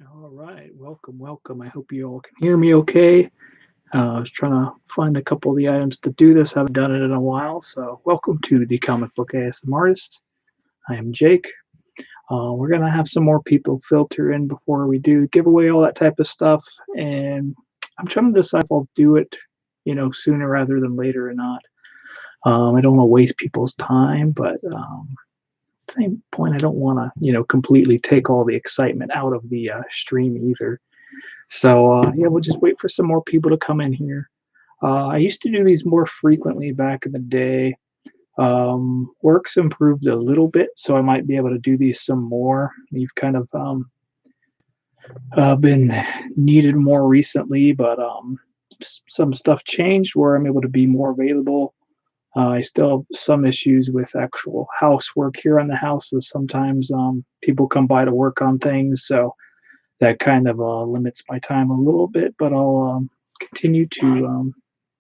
All right, welcome, welcome. I hope you all can hear me okay. I was trying to find a couple of the items to do this. Haven't done it in a while, so welcome to the Comic Book ASM Artist. I am Jake. We're gonna have some more people filter in before we do giveaway, all that type of stuff, and I'm trying to decide if I'll do it, sooner rather than later or not. I don't want to waste people's time, but at the same point, I don't want to, completely take all the excitement out of the stream either. So yeah, we'll just wait for some more people to come in here. I used to do these more frequently back in the day. Work's improved a little bit, so I might be able to do these some more. You've kind of been needed more recently, but some stuff changed where I'm able to be more available. I still have some issues with actual housework here on the houses. Sometimes people come by to work on things, so that kind of limits my time a little bit, but I'll continue to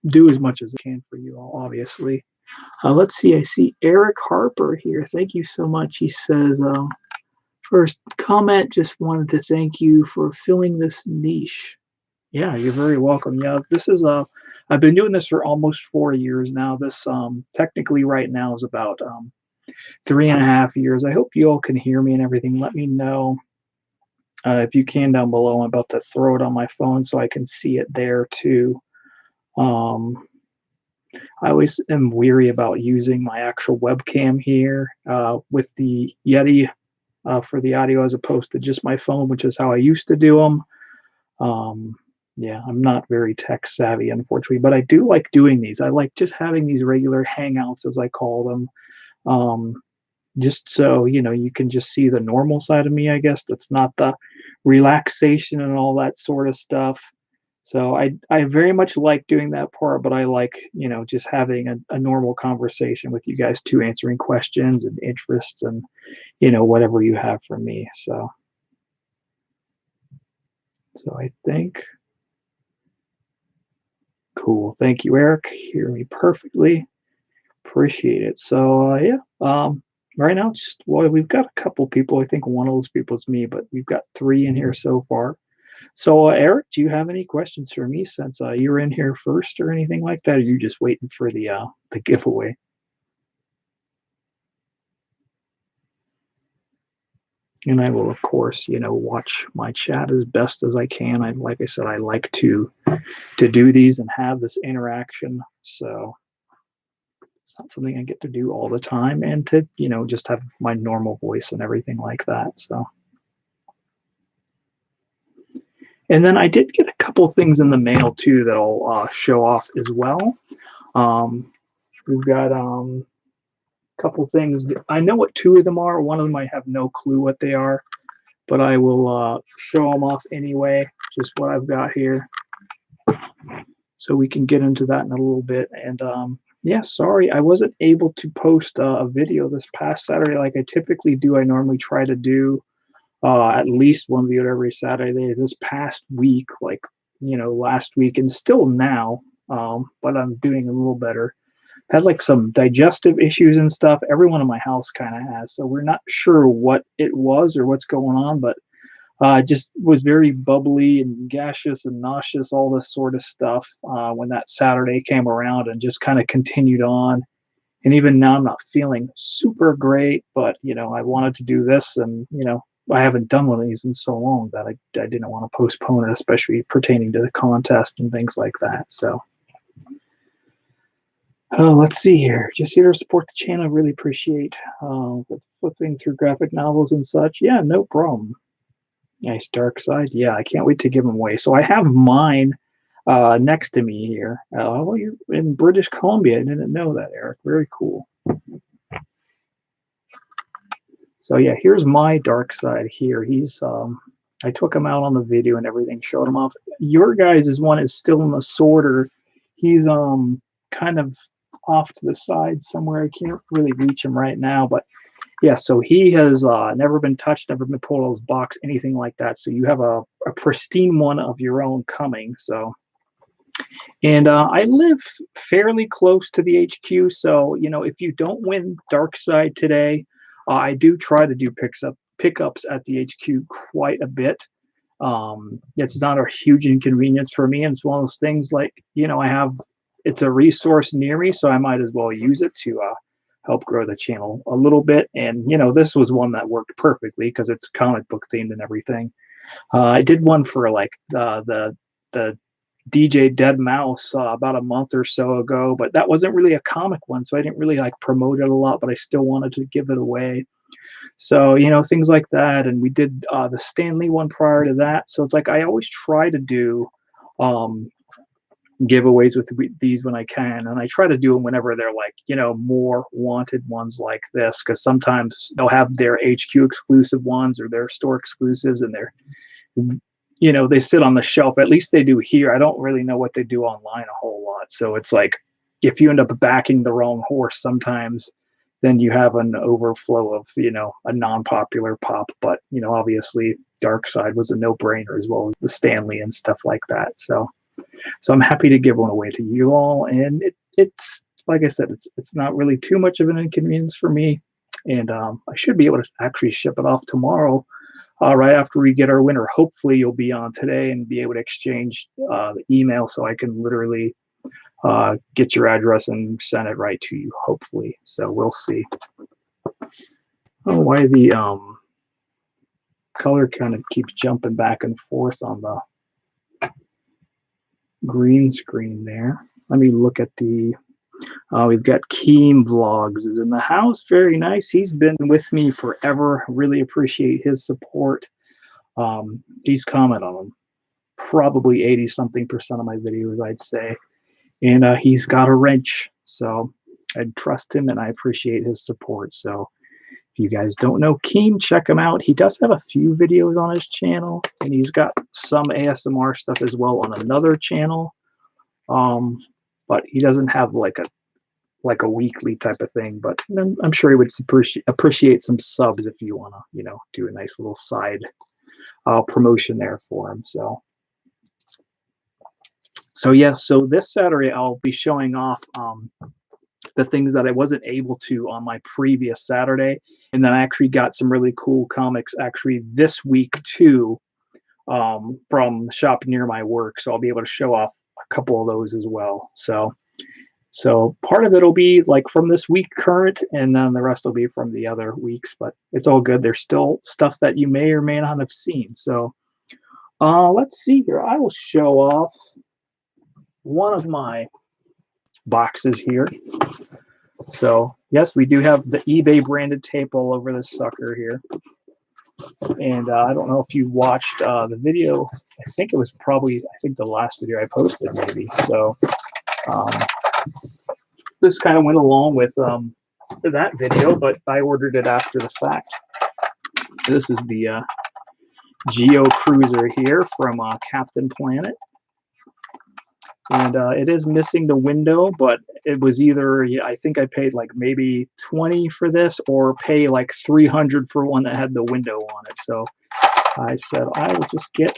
do as much as I can for you all, obviously. Let's see, I see Eric Harper here. Thank you so much. He says, first comment, just wanted to thank you for filling this niche. Yeah, you're very welcome. Yeah, this is I've been doing this for almost 4 years now. This technically right now is about 3.5 years. I hope you all can hear me and everything. Let me know if you can down below. I'm about to throw it on my phone so I can see it there too. Um, I always am weary about using my actual webcam here with the Yeti for the audio as opposed to just my phone, which is how I used to do them. Um, yeah, I'm not very tech savvy, unfortunately, but I do like doing these. I like just having these regular hangouts, as I call them. Um, just so you can just see the normal side of me, I guess, that's not the relaxation and all that sort of stuff. So I very much like doing that part, but I like just having a normal conversation with you guys too, answering questions and interests and whatever you have for me. So I think cool. Thank you, Eric. Hear me perfectly. Appreciate it. So yeah, right now just well, we've got a couple people. I think one of those people is me, but we've got three in here so far. So Eric, do you have any questions for me since you're in here first or anything like that? Or are you just waiting for the giveaway? And I will, of course, watch my chat as best as I can. Like I said, I like to do these and have this interaction. So it's not something I get to do all the time, and to just have my normal voice and everything like that. So, and then I did get a couple things in the mail too that I'll show off as well. Um, we've got a couple things. I know what two of them are. One of them I have no clue what they are, but I will show them off anyway. Just what I've got here, so we can get into that in a little bit. And yeah, sorry, I wasn't able to post a video this past Saturday like I typically do. I normally try to do at least one video every Saturday. This past week, like last week, and still now, but I'm doing a little better. Had like some digestive issues and stuff. Everyone in my house kind of has, so we're not sure what it was or what's going on, but just was very bubbly and gaseous and nauseous, all this sort of stuff when that Saturday came around, and just kind of continued on. And even now, I'm not feeling super great, but I wanted to do this, and I haven't done one of these in so long that I didn't want to postpone it, especially pertaining to the contest and things like that. So, let's see here. Just here to support the channel. I really appreciate with flipping through graphic novels and such. Yeah, no problem. Nice dark side. Yeah, I can't wait to give them away. So I have mine next to me here. Well, you're in British Columbia. I didn't know that, Eric. Very cool. So yeah, here's my dark side here. He's I took him out on the video and everything, showed him off. Your guys' one is still in the sorter. He's kind of off to the side somewhere. I can't really reach him right now, but yeah, so he has never been touched, never been pulled out of his box, anything like that. So you have a pristine one of your own coming. So, and I live fairly close to the HQ. So, if you don't win Dark Side today, I do try to do pickups at the HQ quite a bit. It's not a huge inconvenience for me. And it's one of those things like, it's a resource near me, so I might as well use it to help grow the channel a little bit. And, this was one that worked perfectly because it's comic book themed and everything. I did one for like the DJ Dead Mouse about a month or so ago, but that wasn't really a comic one, so I didn't really like promote it a lot, but I still wanted to give it away. So, things like that. And we did the Stanley one prior to that. So it's like I always try to do um, giveaways with these when I can. And I try to do them whenever they're like, more wanted ones like this, because sometimes they'll have their HQ exclusive ones or their store exclusives, and they sit on the shelf. At least they do here. I don't really know what they do online a whole lot. So it's like if you end up backing the wrong horse sometimes, then you have an overflow of, a non-popular pop. But, obviously Dark Side was a no-brainer, as well as the Stanley and stuff like that. So I'm happy to give one away to you all. And it's like I said, it's not really too much of an inconvenience for me. And I should be able to actually ship it off tomorrow, right after we get our winner. Hopefully you'll be on today and be able to exchange the email, so I can literally get your address and send it right to you, hopefully. So we'll see. Oh, why the color kind of keeps jumping back and forth on the green screen there. Let me look at the we've got Keem Vlogs is in the house. Very nice. He's been with me forever. Really appreciate his support. He's commented on probably 80-something% of my videos, I'd say. And he's got a wrench, so I trust him and I appreciate his support. So if you guys don't know Keem, check him out. He does have a few videos on his channel, and he's got some ASMR stuff as well on another channel. But he doesn't have like a weekly type of thing. But I'm sure he would appreciate some subs if you want to, do a nice little side promotion there for him. So yeah, so this Saturday I'll be showing off the things that I wasn't able to on my previous Saturday. And then I actually got some really cool comics actually this week too, from the shop near my work. So I'll be able to show off a couple of those as well. So part of it will be like from this week current, and then the rest will be from the other weeks, but it's all good. There's still stuff that you may or may not have seen. So let's see here. I will show off one of my boxes here. So yes, we do have the eBay branded tape all over this sucker here. And I don't know if you watched the video. I think it was probably, the last video I posted maybe. So this kind of went along with that video, but I ordered it after the fact. This is the Geo Cruiser here from Captain Planet. And it is missing the window, but it was either, I think I paid like maybe 20 for this, or pay like 300 for one that had the window on it. So I said I will just get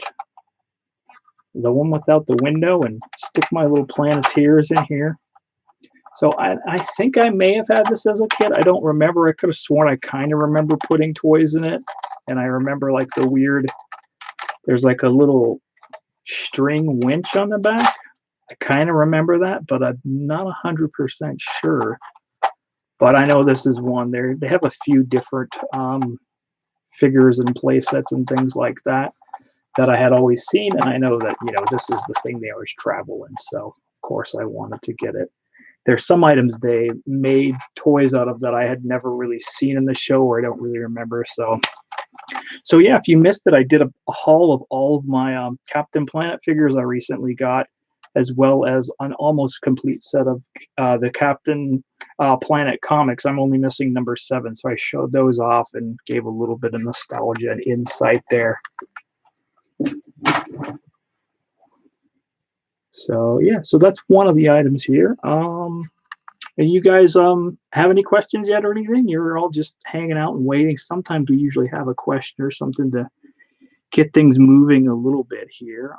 the one without the window and stick my little Planeteers in here. So I think I may have had this as a kid. I don't remember. I could have sworn I kind of remember putting toys in it. And I remember like the weird, there's like a little string winch on the back. I kind of remember that, but I'm not 100% sure. But I know this is one. They have a few different figures and play sets and things like that I had always seen. And I know that, this is the thing they always travel in. So, of course, I wanted to get it. There's some items they made toys out of that I had never really seen in the show, or I don't really remember. So yeah, if you missed it, I did a haul of all of my Captain Planet figures I recently got, as well as an almost complete set of the Captain Planet comics. I'm only missing number 7, so I showed those off and gave a little bit of nostalgia and insight there. So yeah, so that's one of the items here. And you guys have any questions yet or anything? You're all just hanging out and waiting. Sometimes we usually have a question or something to get things moving a little bit here.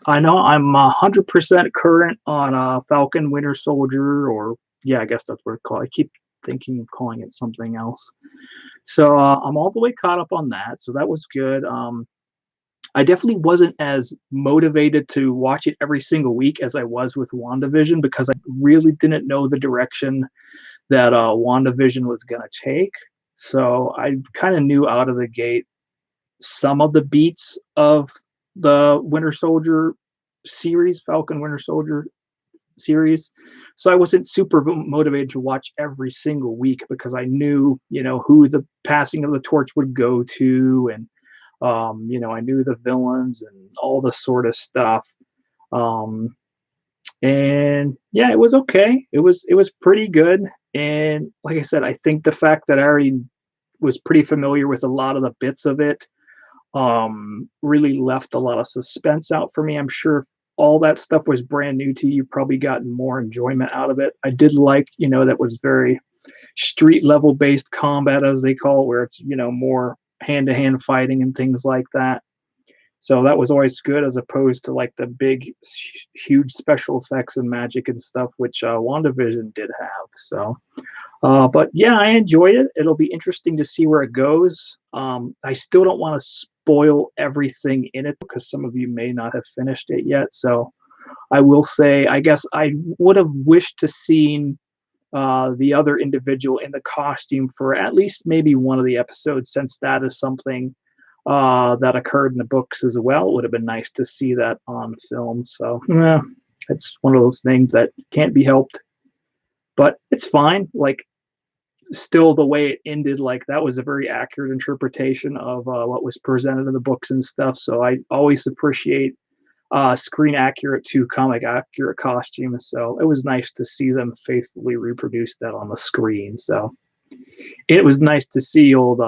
I know I'm 100% current on Falcon Winter Soldier, or yeah, I guess that's what it's called. I keep thinking of calling it something else. So I'm all the way caught up on that. So that was good. I definitely wasn't as motivated to watch it every single week as I was with WandaVision because I really didn't know the direction that WandaVision was going to take. So I kind of knew out of the gate some of the beats of the Winter Soldier series, Falcon Winter Soldier series. So I wasn't super motivated to watch every single week because I knew, who the passing of the torch would go to, and I knew the villains and all the sort of stuff. Um, and yeah, it was okay. It was pretty good. And like I said, I think the fact that I already was pretty familiar with a lot of the bits of it really left a lot of suspense out for me. I'm sure if all that stuff was brand new to you, probably gotten more enjoyment out of it. I did like, that was very street level based combat, as they call it, where it's, more hand to hand fighting and things like that. So that was always good as opposed to like the big, huge special effects and magic and stuff, which WandaVision did have. So, but yeah, I enjoyed it. It'll be interesting to see where it goes. I still don't want to spoil everything in it because some of you may not have finished it yet. So I will say, I guess I would have wished to seen the other individual in the costume for at least maybe one of the episodes, since that is something that occurred in the books as well. It would have been nice to see that on film. So yeah, it's one of those things that can't be helped, but it's fine. Like, still the way it ended, like that was a very accurate interpretation of what was presented in the books and stuff. So I always appreciate screen accurate to comic accurate costumes. So it was nice to see them faithfully reproduce that on the screen. So it was nice to see old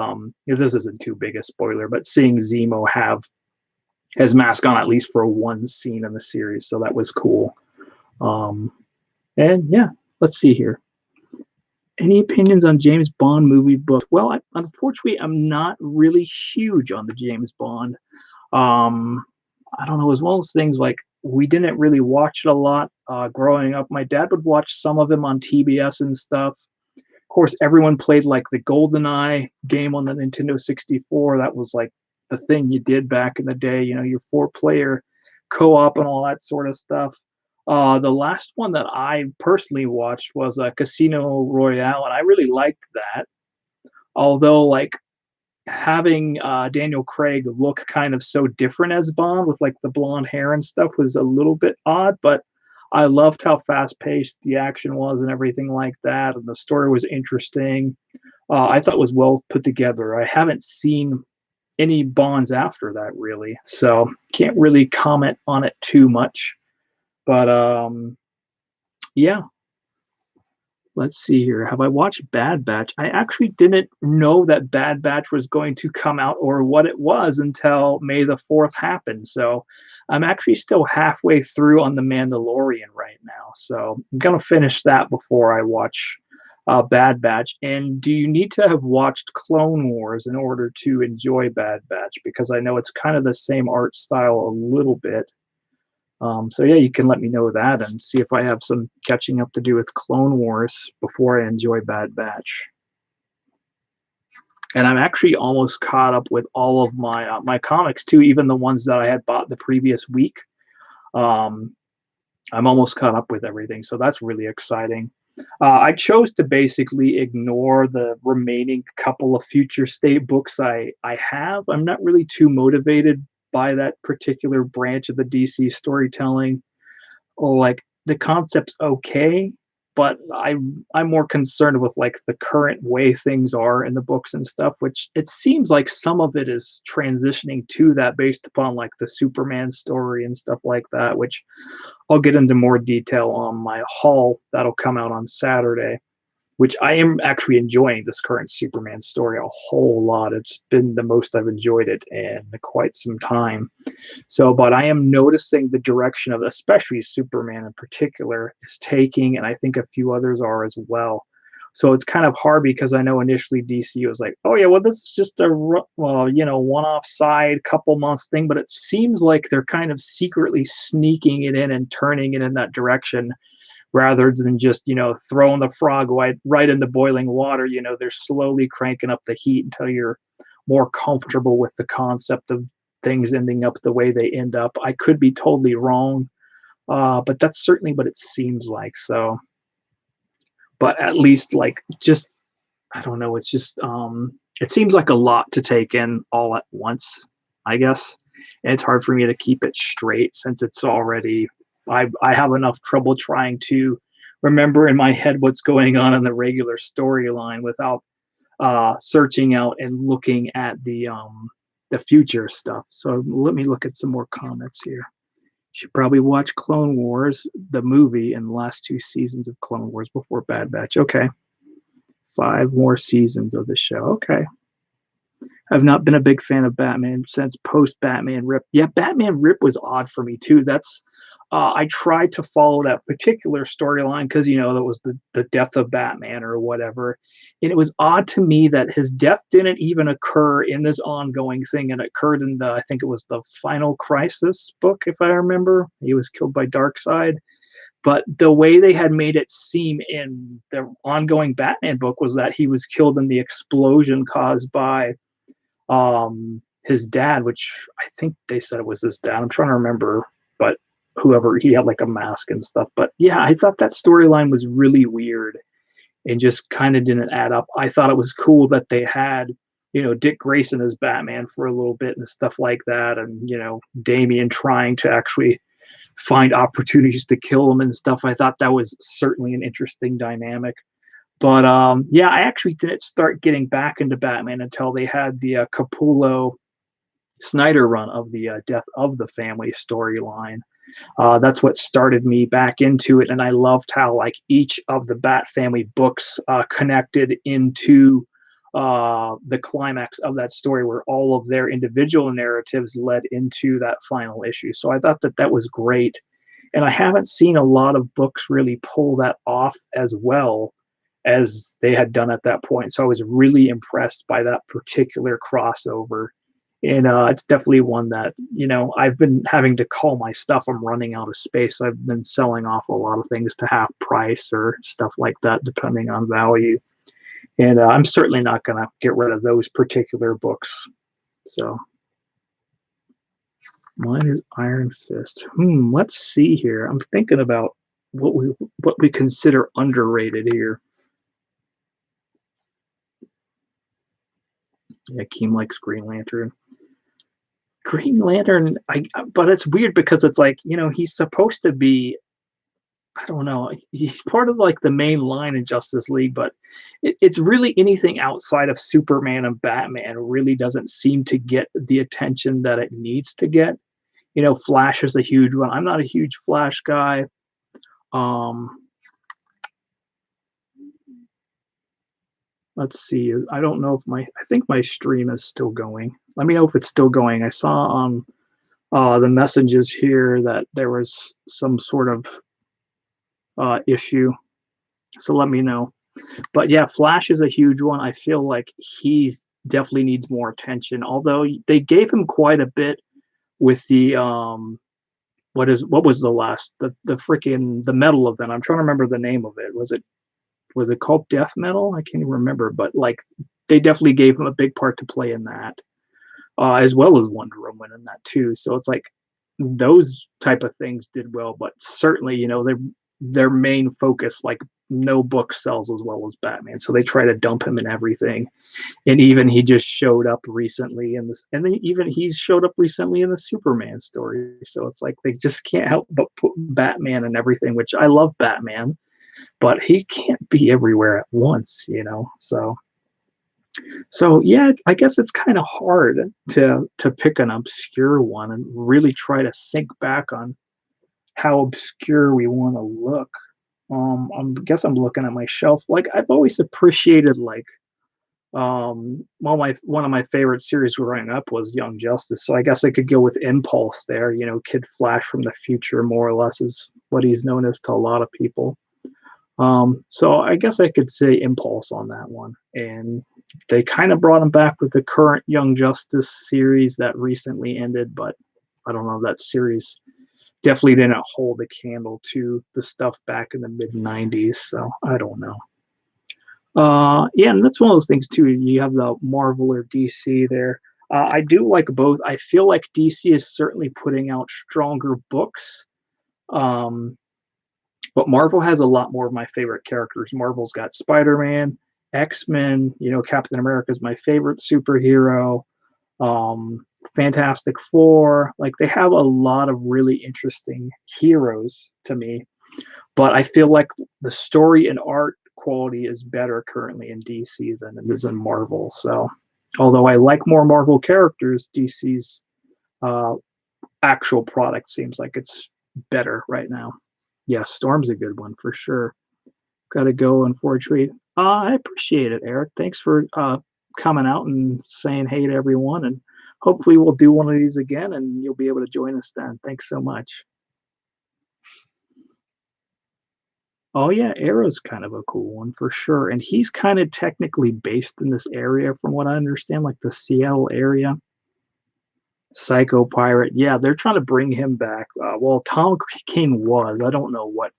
this isn't too big a spoiler, but seeing Zemo have his mask on at least for one scene in the series. So that was cool. And yeah, let's see here. Any opinions on James Bond movie books? Well, unfortunately, I'm not really huge on the James Bond. Um, I don't know, as well as things like we didn't really watch it a lot growing up. My dad would watch some of them on TBS and stuff. Of course, everyone played like the GoldenEye game on the Nintendo 64. That was like the thing you did back in the day, your 4-player co-op and all that sort of stuff. The last one that I personally watched was Casino Royale, and I really liked that. Although, like, having Daniel Craig look kind of so different as Bond with like the blonde hair and stuff was a little bit odd, but I loved how fast paced the action was and everything like that, and the story was interesting. I thought it was well put together. I haven't seen any Bonds after that really, so can't really comment on it too much. But yeah, let's see here. Have I watched Bad Batch? I actually didn't know that Bad Batch was going to come out or what it was until May the 4th happened. So I'm actually still halfway through on The Mandalorian right now. So I'm going to finish that before I watch Bad Batch. And do you need to have watched Clone Wars in order to enjoy Bad Batch? Because I know it's kind of the same art style a little bit. So yeah, you can let me know that and see if I have some catching up to do with Clone Wars before I enjoy Bad Batch. And I'm actually almost caught up with all of my comics too, even the ones that I had bought the previous week. Um, I'm almost caught up with everything, so that's really exciting. I chose to basically ignore the remaining couple of future state books I have. I'm not really too motivated by that particular branch of the DC storytelling. Like, the concept's okay, but I'm more concerned with like the current way things are in the books and stuff, which it seems like some of it is transitioning to that based upon like the Superman story and stuff like that, which I'll get into more detail on my haul that'll come out on Saturday, which I am actually enjoying this current Superman story a whole lot. It's been the most I've enjoyed it in quite some time. So, but I am noticing the direction of, especially Superman in particular, is taking, and I think a few others are as well. So it's kind of hard because I know initially DC was like, oh yeah, well this is just a one-off side couple months thing, but it seems like they're kind of secretly sneaking it in and turning it in that direction rather than just throwing the frog right into boiling water. They're slowly cranking up the heat until you're more comfortable with the concept of things ending up the way they end up. I could be totally wrong, but that's certainly what it seems like. So, but at least like just I don't know. It's just it seems like a lot to take in all at once, I guess. And it's hard for me to keep it straight since it's already. I have enough trouble trying to remember in my head what's going on in the regular storyline without searching out and looking at the future stuff. So let me look at some more comments here. Should probably watch Clone Wars, the movie, and the last 2 seasons of Clone Wars before Bad Batch. Okay. 5 more seasons of the show. Okay. I've not been a big fan of Batman since post Batman Rip. Yeah, Batman Rip was odd for me too. That's I tried to follow that particular storyline because that was the death of Batman or whatever. And it was odd to me that his death didn't even occur in this ongoing thing. And it occurred in I think it was the Final Crisis book, if I remember. He was killed by Darkseid. But the way they had made it seem in the ongoing Batman book was that he was killed in the explosion caused by his dad, which I think they said it was his dad. I'm trying to remember, but whoever, he had like a mask and stuff. But yeah, I thought that storyline was really weird and just kind of didn't add up. I thought it was cool that they had, Dick Grayson as Batman for a little bit and stuff like that. And, Damian trying to actually find opportunities to kill him and stuff. I thought that was certainly an interesting dynamic. But yeah, I actually didn't start getting back into Batman until they had the Capullo Snyder run of the Death of the Family storyline. That's what started me back into it, and I loved how like each of the Bat Family books connected into the climax of that story, where all of their individual narratives led into that final issue. So I thought that was great, and I haven't seen a lot of books really pull that off as well as they had done at that point. So I was really impressed by that particular crossover. And it's definitely one that, I've been having to call my stuff. I'm running out of space. So I've been selling off a lot of things to half price or stuff like that, depending on value. And I'm certainly not going to get rid of those particular books. So mine is Iron Fist. Let's see here. I'm thinking about what we consider underrated here. Yeah, Keem likes Green Lantern. Green Lantern, but it's weird because it's like, he's supposed to be, I don't know, he's part of like the main line in Justice League, but it's really anything outside of Superman and Batman really doesn't seem to get the attention that it needs to get. Flash is a huge one. I'm not a huge Flash guy. Let's see. I don't know if I think my stream is still going. Let me know if it's still going. I saw on the messages here that there was some sort of issue. So let me know. But yeah, Flash is a huge one. I feel like he definitely needs more attention. Although they gave him quite a bit with the what was the last the freaking the metal event. I'm trying to remember the name of it. Was it called Death Metal? I can't even remember, but like they definitely gave him a big part to play in that, as well as Wonder Woman in that too. So it's like those type of things did well, but certainly their main focus, like no book sells as well as Batman, so they try to dump him in everything. And even he just showed up recently in this, and then even he's showed up recently in the Superman story. So it's like they just can't help but put Batman and everything, which I love Batman, but he can't be everywhere at once, So yeah, I guess it's kind of hard to pick an obscure one and really try to think back on how obscure we want to look. I guess I'm looking at my shelf. Like I've always appreciated like one of my favorite series growing up was Young Justice. So I guess I could go with Impulse there. Kid Flash from the future, more or less, is what he's known as to a lot of people. So I guess I could say Impulse on that one. And they kind of brought him back with the current Young Justice series that recently ended, but I don't know, that series definitely didn't hold a candle to the stuff back in the mid 90s. So I don't know. Yeah, and that's one of those things too. You have the Marvel or DC there. I do like both. I feel like DC is certainly putting out stronger books. Um, but Marvel has a lot more of my favorite characters. Marvel's got Spider-Man, X-Men, Captain America is my favorite superhero. Um, Fantastic Four. Like they have a lot of really interesting heroes to me. But I feel like the story and art quality is better currently in DC than it is in Marvel. So, although I like more Marvel characters, DC's uh, actual product seems like it's better right now. Yeah, Storm's a good one for sure. Got to go, unfortunately. I appreciate it, Eric. Thanks for coming out and saying hey to everyone. And hopefully, we'll do one of these again and you'll be able to join us then. Thanks so much. Oh yeah, Arrow's kind of a cool one for sure. And he's kind of technically based in this area from what I understand, like the Seattle area. Psycho Pirate. Yeah, they're trying to bring him back. Well, Tom King was. I don't know what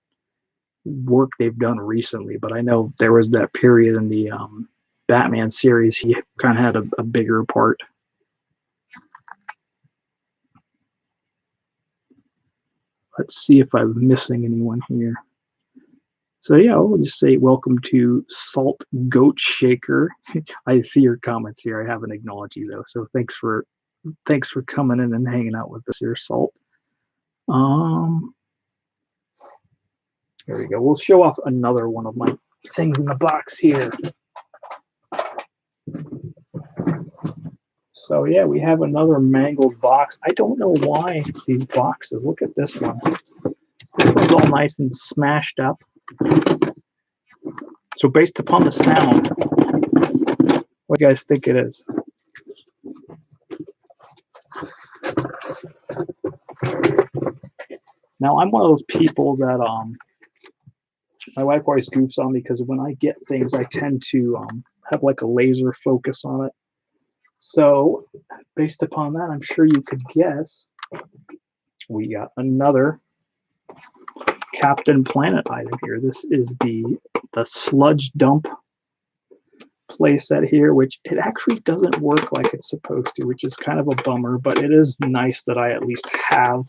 work they've done recently, but I know there was that period in the Batman series. He kind of had a bigger part. Let's see if I'm missing anyone here. So yeah, I'll just say welcome to Salt Goat Shaker. I see your comments here. I haven't acknowledged you though, so thanks for coming in and hanging out with us here, Salt. Um, there we go. We'll show off another one of my things in the box here. So yeah, we have another mangled box. I don't know why these boxes. Look at this one. This one's all nice and smashed up. So based upon the sound, what do you guys think it is? Now I'm one of those people that my wife always goofs on me because when I get things, I tend to have like a laser focus on it. So based upon that, I'm sure you could guess we got another Captain Planet item here. This is the sludge dump playset here, which it actually doesn't work like it's supposed to, which is kind of a bummer, but it is nice that I at least have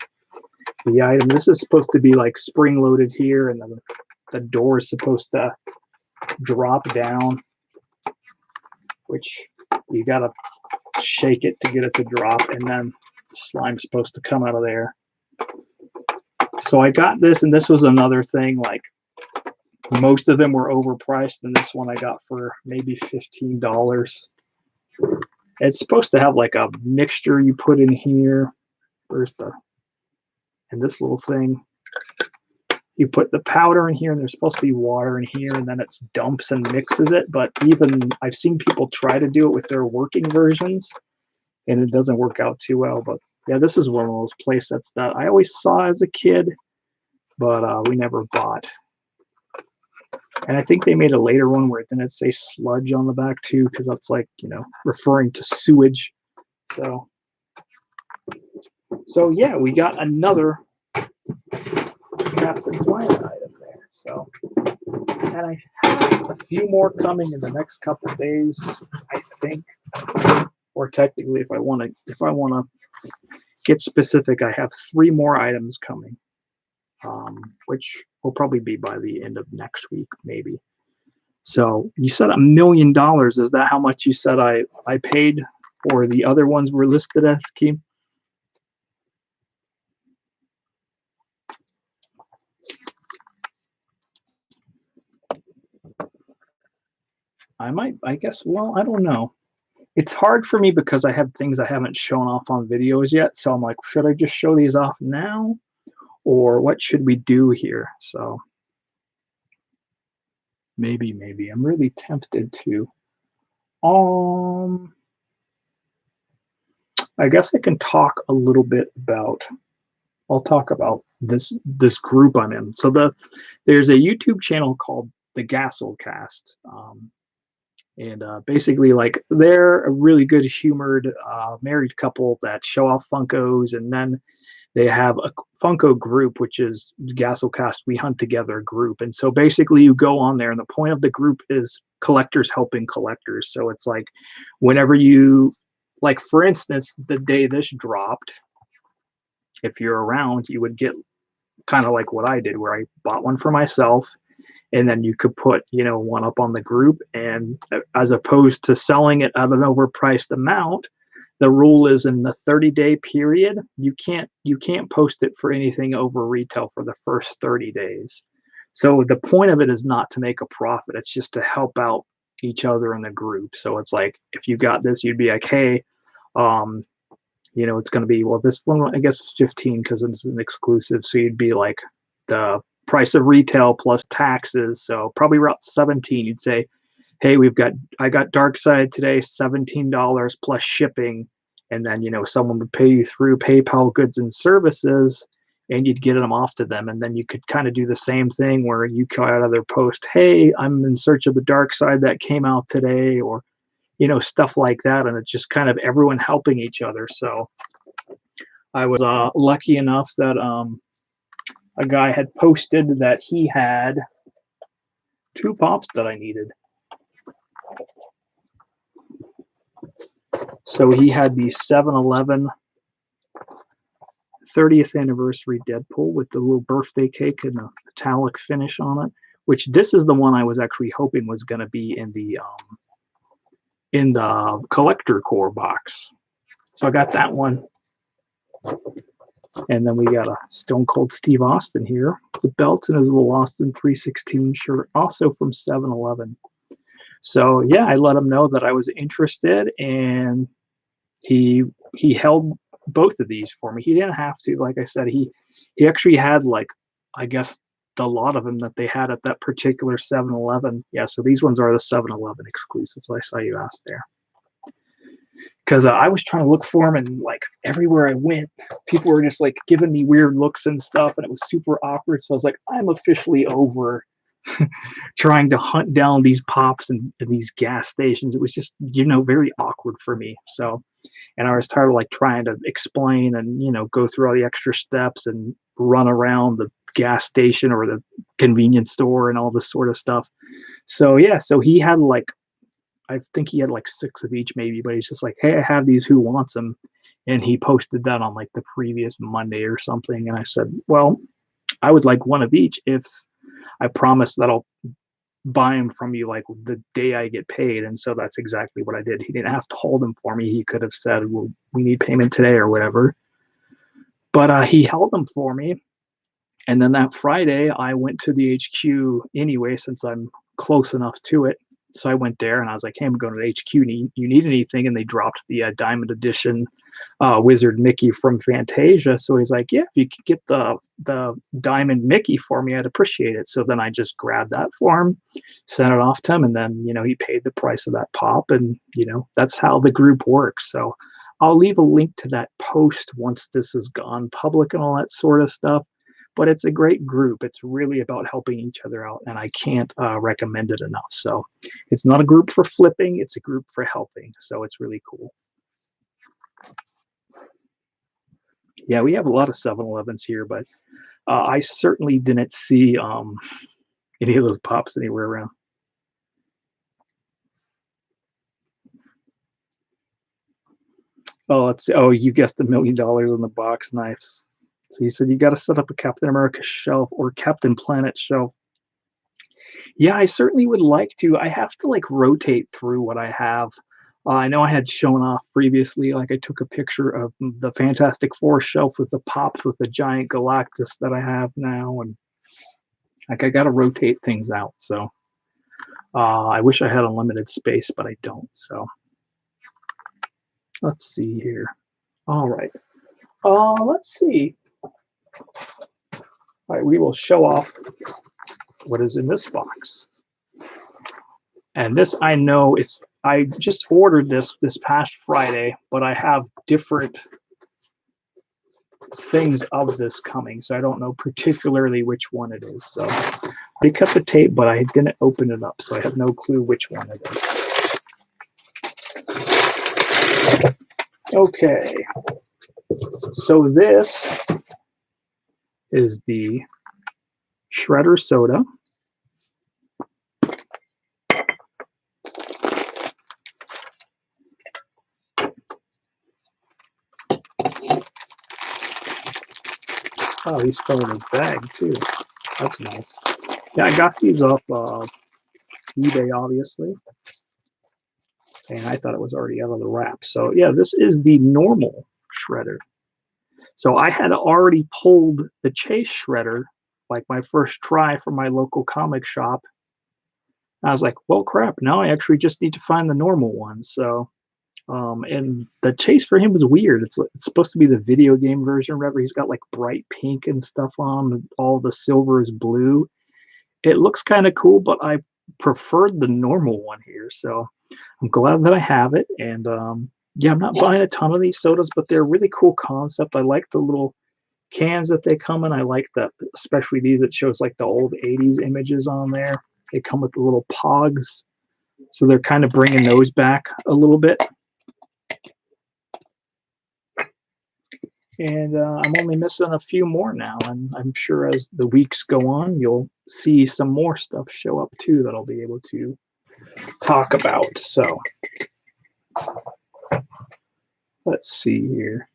the item. This is supposed to be like spring loaded here, and then the door is supposed to drop down, which you gotta shake it to get it to drop, and then slime's supposed to come out of there. So I got this, and this was another thing, like most of them were overpriced, and this one I got for maybe $15. It's supposed to have like a mixture you put in here. Where's and this little thing. You put the powder in here, and there's supposed to be water in here, and then it dumps and mixes it. But even I've seen people try to do it with their working versions, and it doesn't work out too well. But yeah, this is one of those play sets that I always saw as a kid, but we never bought. And I think they made a later one where it didn't say sludge on the back too, because that's like, referring to sewage. So yeah, we got another Captain Planet item there. So, and I have a few more coming in the next couple of days, I think. Or technically, if I want to get specific, I have 3 more items coming, which will probably be by the end of next week, maybe. So you said $1 million. Is that how much you said I paid, or the other ones were listed as, Keem? I guess, well, I don't know. It's hard for me because I have things I haven't shown off on videos yet. So I'm like, should I just show these off now? Or what should we do here? So maybe. I'm really tempted to. I guess I can talk a little bit about. I'll talk about this group I'm in. So there's a YouTube channel called the Gastlecast, and basically, like, they're a really good humored married couple that show off Funkos, and then they have a Funko group, which is Gastlecast We Hunt Together group. And so basically you go on there, and the point of the group is collectors helping collectors. So it's like whenever you like for instance, the day this dropped, if you're around, you would get kind of like what I did, where I bought one for myself, and then you could put, one up on the group. And as opposed to selling it at an overpriced amount, the rule is in the 30-day period, you can't post it for anything over retail for the first 30 days. So the point of it is not to make a profit. It's just to help out each other in the group. So it's like if you got this, you'd be like, hey, um, it's going to be, well, this one, I guess it's 15 because it's an exclusive. So you'd be like the price of retail plus taxes. So probably around 17, you'd say, hey, I got Dark Side today, $17 plus shipping. And then, someone would pay you through PayPal goods and services, and you'd get them off to them. And then you could kind of do the same thing where you could either post, hey, I'm in search of the Dark Side that came out today, or, stuff like that. And it's just kind of everyone helping each other. So I was lucky enough that a guy had posted that he had 2 pops that I needed. So he had the 7-Eleven 30th anniversary Deadpool with the little birthday cake and a metallic finish on it, which this is the one I was actually hoping was going to be in the collector core box. So I got that one. And then we got a Stone Cold Steve Austin here, the belt and his little Austin 316 shirt, also from 7-Eleven. So yeah, I let him know that I was interested, and he held both of these for me. He didn't have to, like I said, he actually had, like, I guess a lot of them that they had at that particular 7-Eleven. Yeah, so these ones are the 7-Eleven exclusives. I saw you asked there. Because I was trying to look for them, and like everywhere I went, people were just like giving me weird looks and stuff, and it was super awkward. So I was like, I'm officially over trying to hunt down these pops and these gas stations. It was just, very awkward for me. So, and I was tired of like trying to explain and, go through all the extra steps and run around the gas station or the convenience store and all this sort of stuff. So yeah, so he had like, I think he had like 6 of each maybe, but he's just like, hey, I have these, who wants them? And he posted that on like the previous Monday or something. And I said, well, I would like one of each if I promise that I'll buy them from you like the day I get paid. And so that's exactly what I did. He didn't have to hold them for me. He could have said, well, we need payment today or whatever. But he held them for me. And then that Friday, I went to the HQ anyway, since I'm close enough to it. So I went there and I was like, hey, I'm going to the HQ. You need anything? And they dropped the Diamond Edition Wizard Mickey from Fantasia. So he's like, yeah, if you could get the Diamond Mickey for me, I'd appreciate it. So then I just grabbed that for him, sent it off to him, and then, he paid the price of that pop. And, that's how the group works. So I'll leave a link to that post once this is gone public and all that sort of stuff. But it's a great group. It's really about helping each other out, and I can't recommend it enough. So it's not a group for flipping, it's a group for helping. So it's really cool. Yeah, we have a lot of 7-Elevens here, but I certainly didn't see any of those pops anywhere around. Oh, you guessed $1 million on the box knives. So he said you got to set up a Captain America shelf or Captain Planet shelf. Yeah, I certainly would like to. I have to like rotate through what I have. I know I had shown off previously, like I took a picture of the Fantastic Four shelf with the pops with the giant Galactus that I have now, and like I got to rotate things out. So I wish I had unlimited space, but I don't. So let's see here. All right. Let's see. All right, we will show off what is in this box. And this, I know I just ordered this past Friday, but I have different things of this coming, so I don't know particularly which one it is. So I cut the tape, but I didn't open it up, so I have no clue which one it is. Okay, so this is the Shredder Soda. Oh, he's still in his bag too. That's nice. Yeah, I got these off eBay, obviously, and I thought it was already out of the wrap. So yeah, this is the normal shredder. So I had already pulled the Chase shredder, like my first try from my local comic shop. I was like, well, crap, now I actually just need to find the normal one. So, and the Chase for him was weird. It's supposed to be the video game version. Remember, he's got like bright pink and stuff on, and all the silver is blue. It looks kind of cool, but I preferred the normal one here. So I'm glad that I have it. And yeah, I'm not buying a ton of these sodas, but they're a really cool concept. I like the little cans that they come in. I like that, especially these. It shows like the old 80s images on there. They come with the little pogs. So they're kind of bringing those back a little bit. And I'm only missing a few more now. And I'm sure as the weeks go on, you'll see some more stuff show up too that I'll be able to talk about. So let's see here.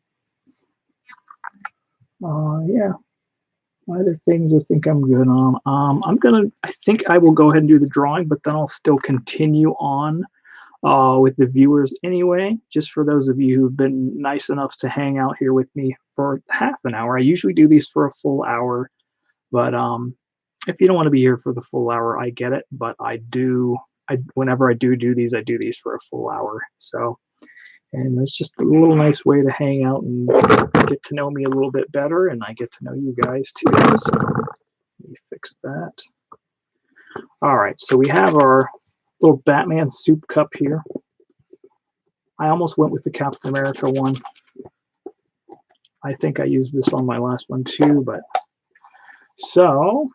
Yeah. Other things I think I'm good on. I think I will go ahead and do the drawing, but then I'll still continue on with the viewers anyway, just for those of you who've been nice enough to hang out here with me for half an hour. I usually do these for a full hour, but if you don't want to be here for the full hour, I get it. But whenever I do these, I do these for a full hour. So, and it's just a little nice way to hang out and get to know me a little bit better, and I get to know you guys too. So let me fix that. All right, so we have our little Batman soup cup here. I almost went with the Captain America one. I think I used this on my last one too, but so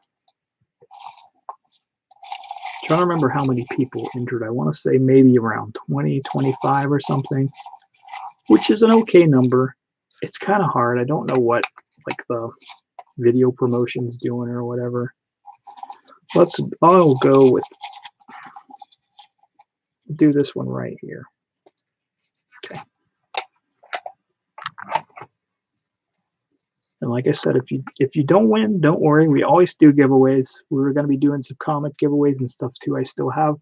trying to remember how many people entered. I want to say maybe around 20, 25 or something, which is an okay number. It's kind of hard. I don't know what like the video promotion's doing or whatever. I'll go with do this one right here. Okay. And like I said, if you don't win, don't worry. We always do giveaways. We're going to be doing some comic giveaways and stuff too. I still have.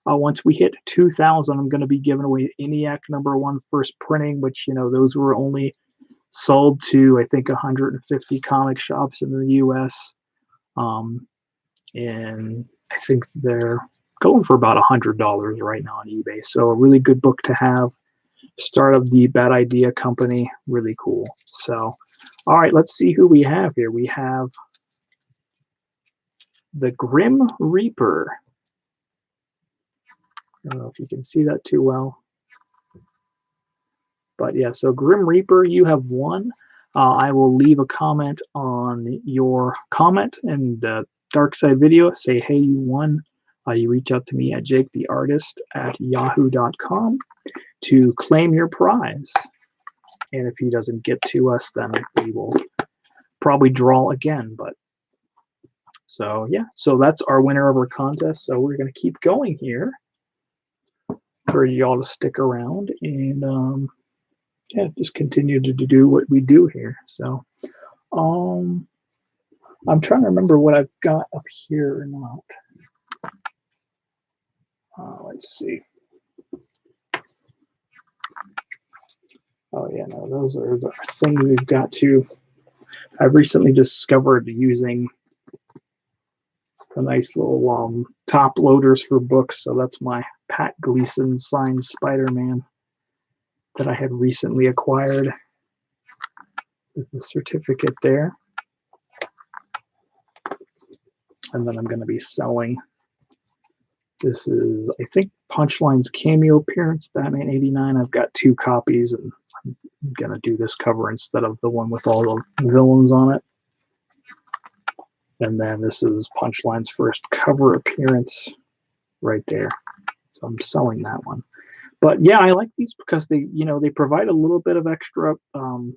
Once we hit 2,000, I'm going to be giving away ENIAC #1 first printing, which those were only sold to I think 150 comic shops in the U.S. And I think they're going for about $100 right now on eBay. So a really good book to have. Start of the Bad Idea Company, really cool. So, all right, let's see who we have here. We have the Grim Reaper. I don't know if you can see that too well. But yeah, so Grim Reaper, you have won. I will leave a comment on your comment in the Dark Side video. Say, hey, you won. You reach out to me at jaketheartist@yahoo.com to claim your prize. And if he doesn't get to us, then we will probably draw again. But so yeah, so that's our winner of our contest. So we're going to keep going here for y'all to stick around and yeah, just continue to do what we do here. So I'm trying to remember what I've got up here or not. Let's see. Oh yeah, no, those are the things we've got to. I've recently discovered using a nice little top loaders for books. So that's my Pat Gleason signed Spider-Man that I had recently acquired with the certificate there. And then I'm going to be selling. This is, I think, Punchline's cameo appearance, Batman '89. I've got 2 copies, and I'm going to do this cover instead of the one with all the villains on it. And then this is Punchline's first cover appearance right there. So I'm selling that one. But yeah, I like these because they provide a little bit of extra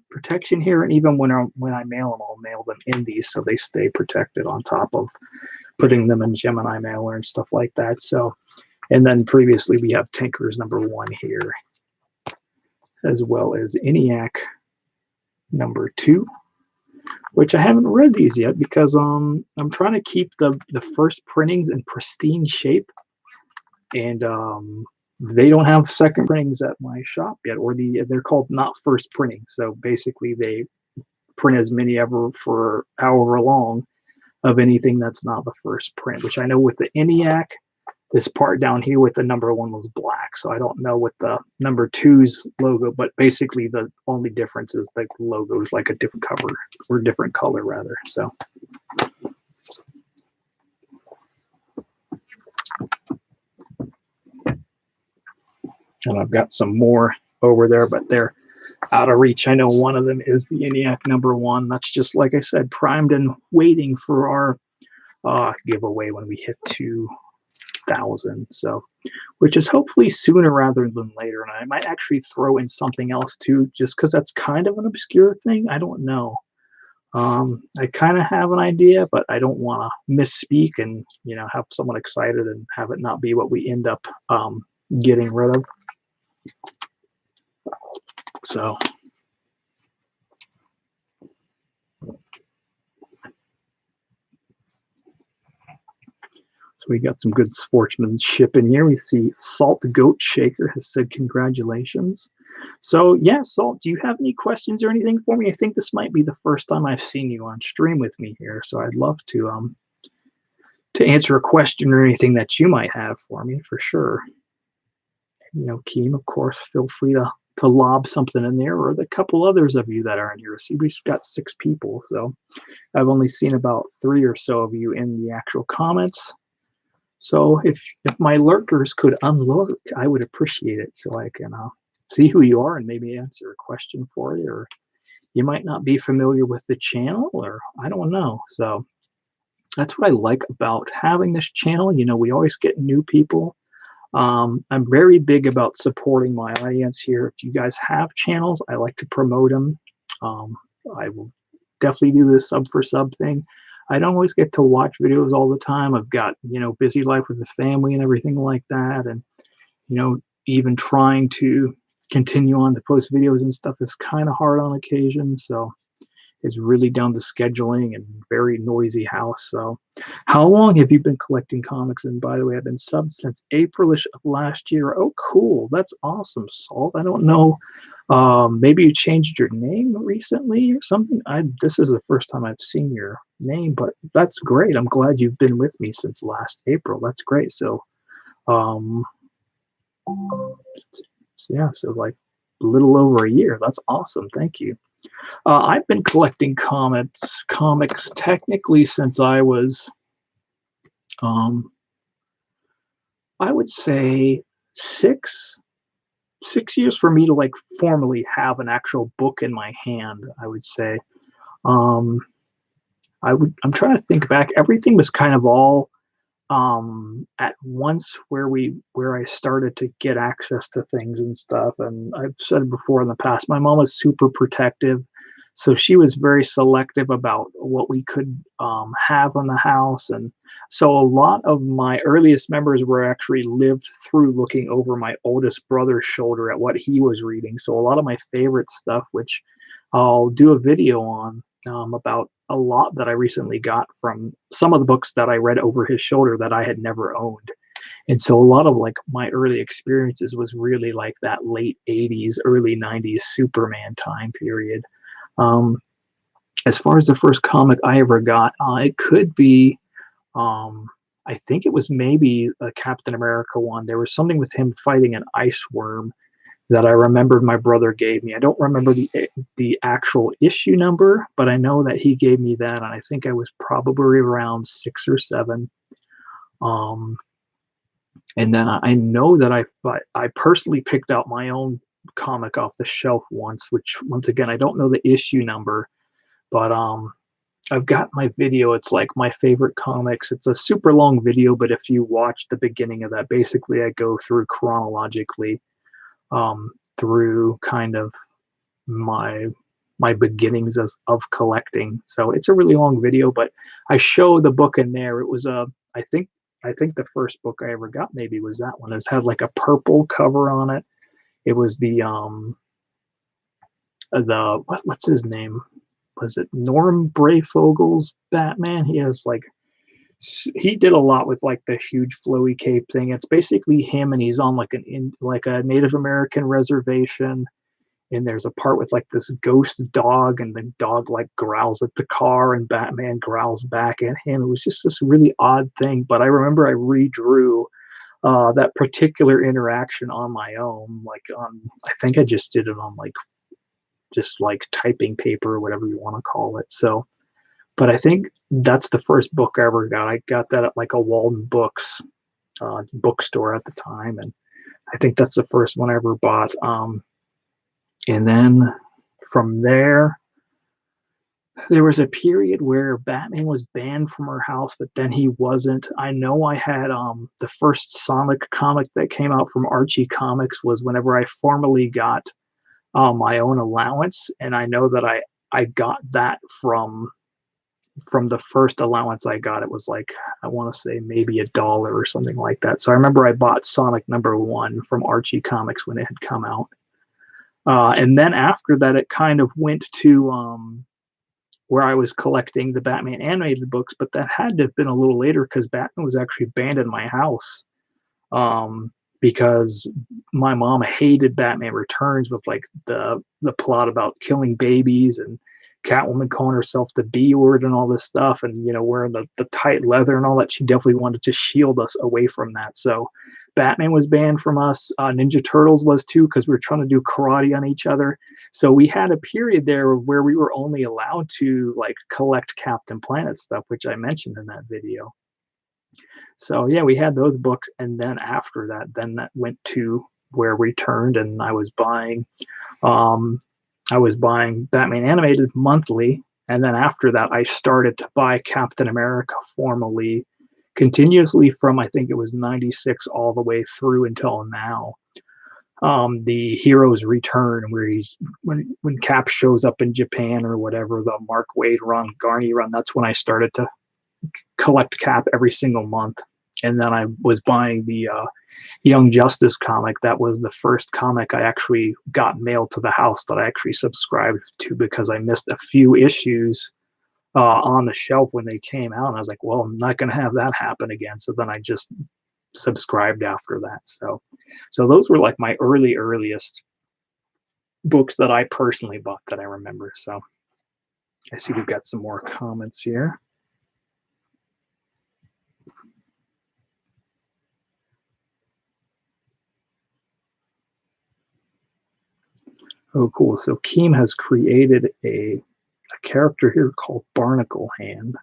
protection here. And even when I mail them, I'll mail them in these so they stay protected on top of putting them in Gemini mailer and stuff like that. So, and then previously we have Tinker's #1 here, as well as ENIAC #2. which I haven't read these yet because I'm trying to keep the first printings in pristine shape, and they don't have second printings at my shop yet, or they're called not first printing. So basically, they print as many ever for however long of anything that's not the first print. Which I know with the ENIAC, this part down here with the number 1 was black, so I don't know what the number 2's logo, but basically the only difference is the logo is like a different cover or different color rather. So and I've got some more over there, but they're out of reach. I know one of them is the ENIAC number 1. That's just like I said, primed and waiting for our giveaway when we hit 2,000. So, which is hopefully sooner rather than later. And I might actually throw in something else too, just because that's kind of an obscure thing. I don't know. I kind of have an idea, but I don't want to misspeak and have someone excited and have it not be what we end up getting rid of. So we got some good sportsmanship in here. We see Salt Goat Shaker has said congratulations. So yeah, Salt, do you have any questions or anything for me? I think this might be the first time I've seen you on stream with me here, so I'd love to answer a question or anything that you might have for me for sure. Keem, of course, feel free to lob something in there, or the couple others of you that are in here. See, we've got 6 people, so I've only seen about 3 or so of you in the actual comments. So if my lurkers could unlurk, I would appreciate it, so I can see who you are and maybe answer a question for you, or you might not be familiar with the channel, or I don't know. So that's what I like about having this channel. We always get new people. I'm very big about supporting my audience here. If you guys have channels, I like to promote them. I will definitely do this sub for sub thing. I don't always get to watch videos all the time. I've got, busy life with the family and everything like that. And, even trying to continue on to post videos and stuff is kind of hard on occasion. So it's really down to scheduling and very noisy house. So how long have you been collecting comics? And by the way, I've been subbed since Aprilish of last year. Oh, cool. That's awesome, Salt. I don't know. Maybe you changed your name recently or something. This is the first time I've seen your name, but that's great. I'm glad you've been with me since last April. That's great. So, yeah, so like a little over a year. That's awesome. Thank you. I've been collecting comics technically since I was, I would say 6 years for me to like formally have an actual book in my hand. I would say, I'm trying to think back. Everything was kind of all at once where I started to get access to things and stuff. And I've said it before in the past, my mom was super protective, so she was very selective about what we could have in the house. And so a lot of my earliest memories were actually lived through looking over my oldest brother's shoulder at what he was reading. So a lot of my favorite stuff, which I'll do a video on, about a lot that I recently got from some of the books that I read over his shoulder that I had never owned. And so a lot of like my early experiences was really like that late 80s, early 90s Superman time period. As far as the first comic I ever got, it could be, I think it was maybe a Captain America one. There was something with him fighting an ice worm that I remembered my brother gave me. I don't remember the actual issue number, but I know that he gave me that, and I think I was probably around 6 or 7. And then I know that I personally picked out my own comic off the shelf once, which once again I don't know the issue number, but I've got my video. It's like my favorite comics. It's a super long video, but if you watch the beginning of that, basically I go through chronologically through kind of my beginnings of collecting. So it's a really long video, but I show the book in there. It was I think the first book I ever got maybe was that one. It had like a purple cover on it. It was the what's his name? was it Norm Brayfogel's Batman? He has like he did a lot with like the huge flowy cape thing. It's basically him, and he's on like like a Native American reservation, and there's a part with like this ghost dog, and the dog like growls at the car, and Batman growls back at him. It was just this really odd thing, but I remember I redrew that particular interaction on my own. Like on, I think I just did it on like just like typing paper or whatever you want to call it. So, but I think that's the first book I ever got. I got that at like a Walden Books bookstore at the time, and I think that's the first one I ever bought. And then from there, there was a period where Batman was banned from our house, but then he wasn't. I know I had the first Sonic comic that came out from Archie Comics was whenever I formally got my own allowance, and I know that I got that from the first allowance I got. It was like, I want to say maybe $1 or something like that. So I remember I bought Sonic #1 from Archie Comics when it had come out. And then after that, it kind of went to where I was collecting the Batman animated books, but that had to have been a little later because Batman was actually banned in my house. Because my mom hated Batman Returns with like the plot about killing babies and Catwoman calling herself the B word and all this stuff, and wearing the tight leather and all that. She definitely wanted to shield us away from that. So Batman was banned from us. Ninja Turtles was too, because we were trying to do karate on each other. So we had a period there where we were only allowed to like collect Captain Planet stuff, which I mentioned in that video. So yeah, we had those books, and then after that, then that went to where we turned, and um, I was buying Batman animated monthly, and then after that, I started to buy Captain America formally, continuously from I think it was '96 all the way through until now. The Hero's Return, where he's when Cap shows up in Japan or whatever, the Mark Waid run, Garney run. That's when I started to collect Cap every single month. And then I was buying the Young Justice comic. That was the first comic I actually got mailed to the house that I actually subscribed to, because I missed a few issues on the shelf when they came out. And I was like, well, I'm not going to have that happen again. So then I just subscribed after that. So those were like my earliest books that I personally bought that I remember. So I see we've got some more comments here. Oh, cool. So Keem has created a character here called Barnacle Hand.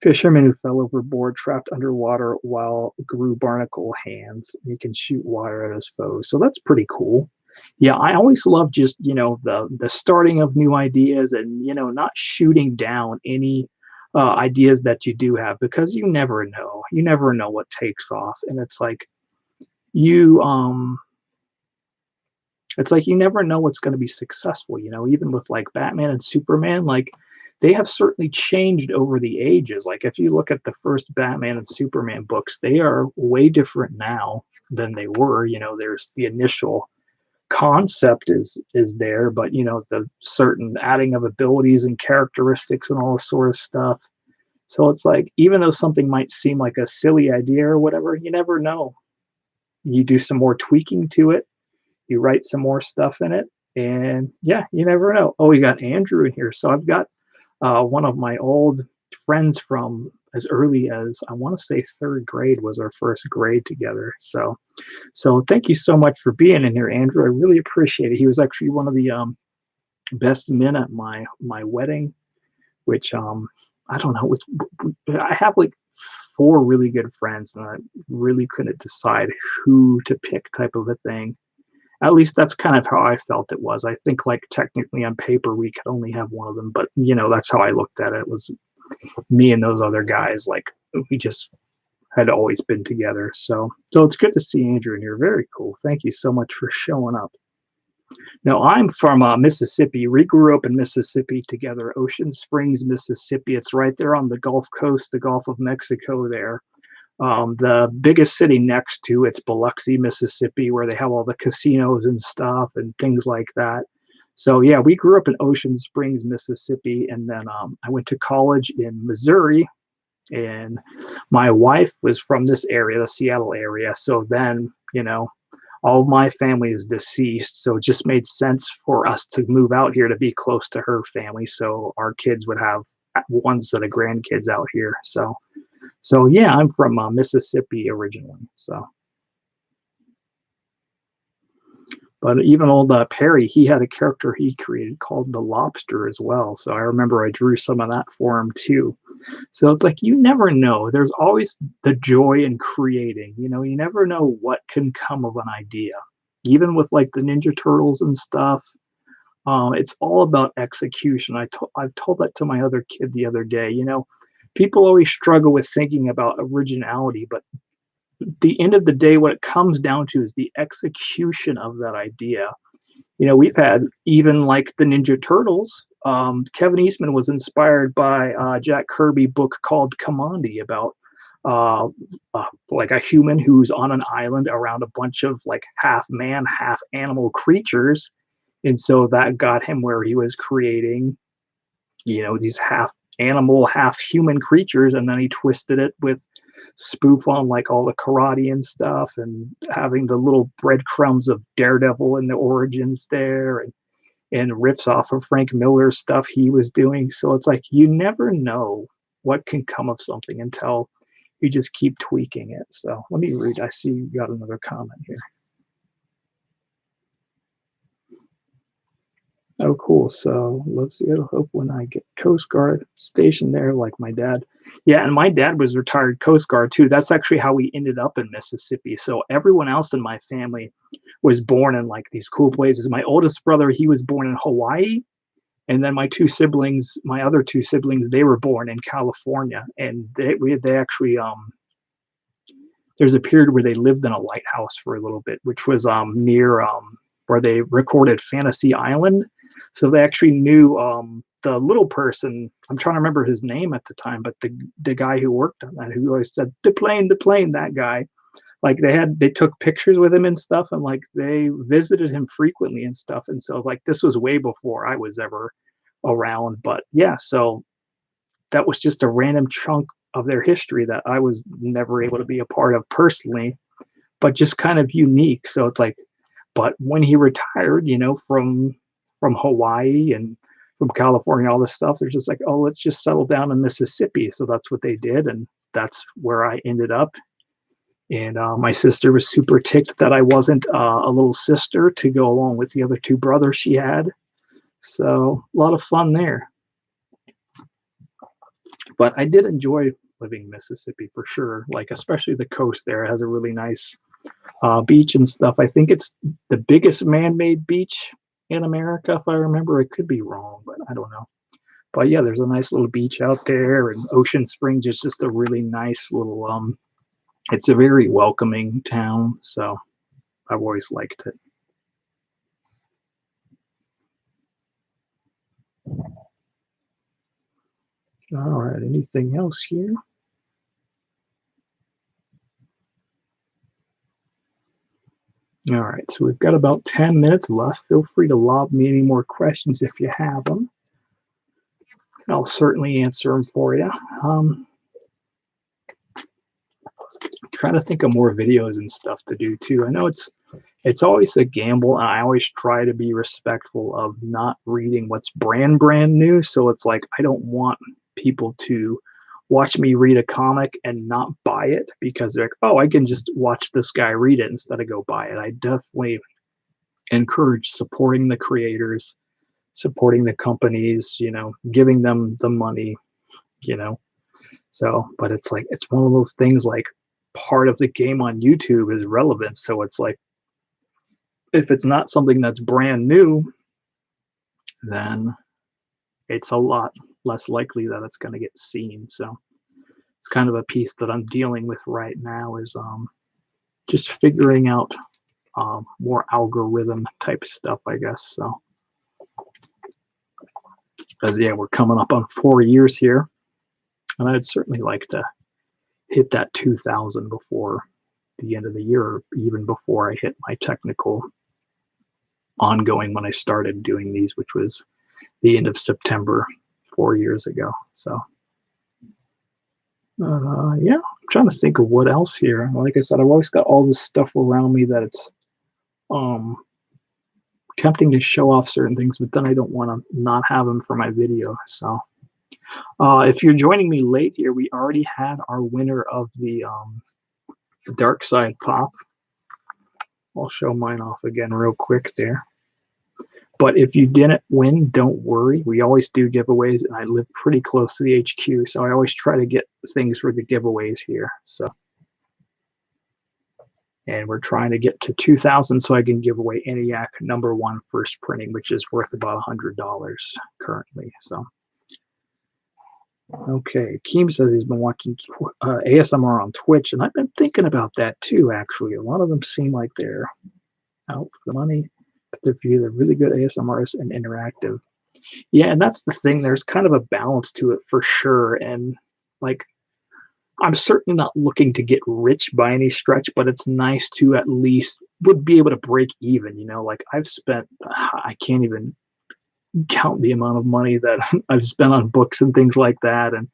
Fisherman who fell overboard, trapped underwater while grew barnacle hands. He can shoot water at his foes. So that's pretty cool. Yeah, I always love just, the starting of new ideas, and, not shooting down any ideas that you do have, because you never know. You never know what takes off. And you you never know what's going to be successful, even with like Batman and Superman, like they have certainly changed over the ages. Like if you look at the first Batman and Superman books, they are way different now than they were. There's the initial concept is there, but the certain adding of abilities and characteristics and all this sort of stuff. So it's like, even though something might seem like a silly idea or whatever, you never know. You do some more tweaking to it, you write some more stuff in it, and yeah, you never know. Oh, we got Andrew in here. So I've got one of my old friends from as early as, I want to say, third grade was our first grade together. So thank you so much for being in here, Andrew. I really appreciate it. He was actually one of the best men at my wedding, which I don't know. I have like 4 really good friends, and I really couldn't decide who to pick, type of a thing. At least that's kind of how I felt it was. I think like technically on paper we could only have one of them, but that's how I looked at it. It was me and those other guys. Like we just had always been together. So it's good to see Andrew in here. Very cool. Thank you so much for showing up. Now I'm from Mississippi. We grew up in Mississippi together. Ocean Springs, Mississippi. It's right there on the Gulf Coast, the Gulf of Mexico there. The biggest city next to it's Biloxi, Mississippi, where they have all the casinos and stuff and things like that. So yeah, we grew up in Ocean Springs, Mississippi, and then I went to college in Missouri, and my wife was from this area, the Seattle area. So then, all of my family is deceased, so it just made sense for us to move out here to be close to her family, so our kids would have one set of grandkids out here. So yeah, I'm from Mississippi originally. So, but even old Perry, he had a character he created called the Lobster as well. So I remember I drew some of that for him too. So it's like you never know. There's always the joy in creating. You never know what can come of an idea. Even with like the Ninja Turtles and stuff, it's all about execution. I've told that to my other kid the other day. People always struggle with thinking about originality, but at the end of the day, what it comes down to is the execution of that idea. We've had even like the Ninja Turtles. Kevin Eastman was inspired by Jack Kirby book called Commandi about uh, like a human who's on an island around a bunch of like half man, half animal creatures. And so that got him where he was creating, these half animal, half human creatures. And then he twisted it with spoof on like all the karate and stuff, and having the little breadcrumbs of Daredevil and the origins there, and riffs off of Frank Miller's stuff he was doing. So it's like you never know what can come of something until you just keep tweaking it. So let me read. I see you got another comment here. Oh, cool. So let's see. I hope when I get Coast Guard stationed there, like my dad. Yeah, and my dad was retired Coast Guard too. That's actually how we ended up in Mississippi. So everyone else in my family was born in like these cool places. My oldest brother, he was born in Hawaii. And then my other two siblings, they were born in California. And they actually, there's a period where they lived in a lighthouse for a little bit, which was near where they recorded Fantasy Island. So they actually knew the little person. I'm trying to remember his name at the time, but the guy who worked on that, who always said the plane, that guy. Like they took pictures with him and stuff, and like they visited him frequently and stuff. And so it's like this was way before I was ever around. But yeah, so that was just a random chunk of their history that I was never able to be a part of personally, but just kind of unique. So it's like, but when he retired, from Hawaii and from California, all this stuff, there's just like, oh, let's just settle down in Mississippi. So that's what they did, and that's where I ended up. And my sister was super ticked that I wasn't a little sister to go along with the other two brothers she had. So a lot of fun there. But I did enjoy living in Mississippi for sure. Like especially the coast there has a really nice beach and stuff. I think it's the biggest man-made beach in America, if I remember. I could be wrong, but I don't know. But yeah, there's a nice little beach out there, and Ocean Springs is just a really nice little. It's a very welcoming town, so I've always liked it. All right, anything else here? All right, so we've got about 10 minutes left. Feel free to lob me any more questions if you have them. I'll certainly answer them for you. Trying to think of more videos and stuff to do too. I know it's always a gamble, and I always try to be respectful of not reading what's brand new. So it's like I don't want people to watch me read a comic and not buy it because they're like, oh, I can just watch this guy read it instead of go buy it. I definitely encourage supporting the creators, supporting the companies, giving them the money, you know. So, but it's like it's one of those things like part of the game on YouTube is relevance. So it's like if it's not something that's brand new, then it's a lot less likely that it's going to get seen. So it's kind of a piece that I'm dealing with right now is just figuring out more algorithm type stuff, I guess. So, because yeah, we're coming up on 4 years here, and I'd certainly like to hit that 2,000 before the end of the year, or even before I hit my technical ongoing when I started doing these, which was the end of September 4 years ago. So yeah, I'm trying to think of what else here. Like I said, I've always got all this stuff around me that it's um, tempting to show off certain things, but then I don't want to not have them for my video. So if you're joining me late here, we already had our winner of the Dark Side Pop. I'll show mine off again real quick there. But if you didn't win, don't worry. We always do giveaways, and I live pretty close to the HQ, so I always try to get things for the giveaways here. So, and we're trying to get to 2,000 so I can give away ENIAC #1 first printing, which is worth about $100 currently. So, okay, Keem says he's been watching ASMR on Twitch, and I've been thinking about that too, actually. A lot of them seem like they're out for the money, but they're either really good ASMRs and interactive. Yeah, and that's the thing. There's kind of a balance to it for sure. And like, I'm certainly not looking to get rich by any stretch, but it's nice to at least would be able to break even. Like I've spent, I can't even count the amount of money that I've spent on books and things like that. And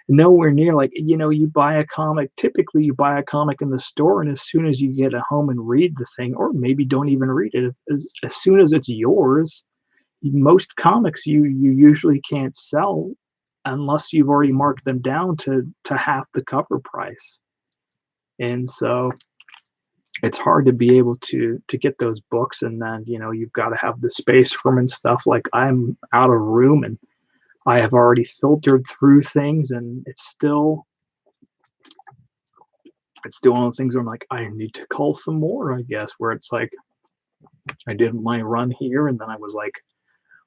nowhere near like, you buy a comic, typically you buy a comic in the store, and as soon as you get it home and read the thing, or maybe don't even read it, as soon as it's yours, most comics you usually can't sell unless you've already marked them down to half the cover price. And so it's hard to be able to get those books, and then you've got to have the space for them and stuff. Like I'm out of room, and I have already filtered through things, and it's still one of those things where I'm like, I need to cull some more, I guess, where it's like I did my run here, and then I was like,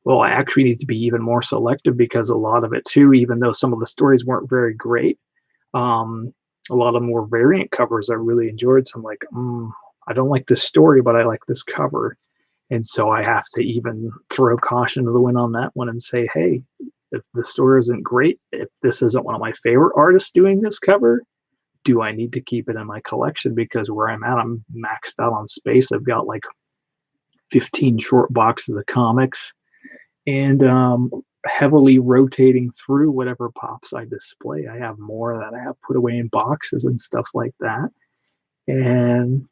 well, I actually need to be even more selective, because a lot of it too, even though some of the stories weren't very great, a lot of them were variant covers I really enjoyed. So I'm like, I don't like this story, but I like this cover. And so I have to even throw caution to the wind on that one and say, hey, if the story isn't great, if this isn't one of my favorite artists doing this cover, do I need to keep it in my collection? Because where I'm at, I'm maxed out on space. I've got like 15 short boxes of comics, and heavily rotating through whatever pops I display. I have more that I have put away in boxes and stuff like that. And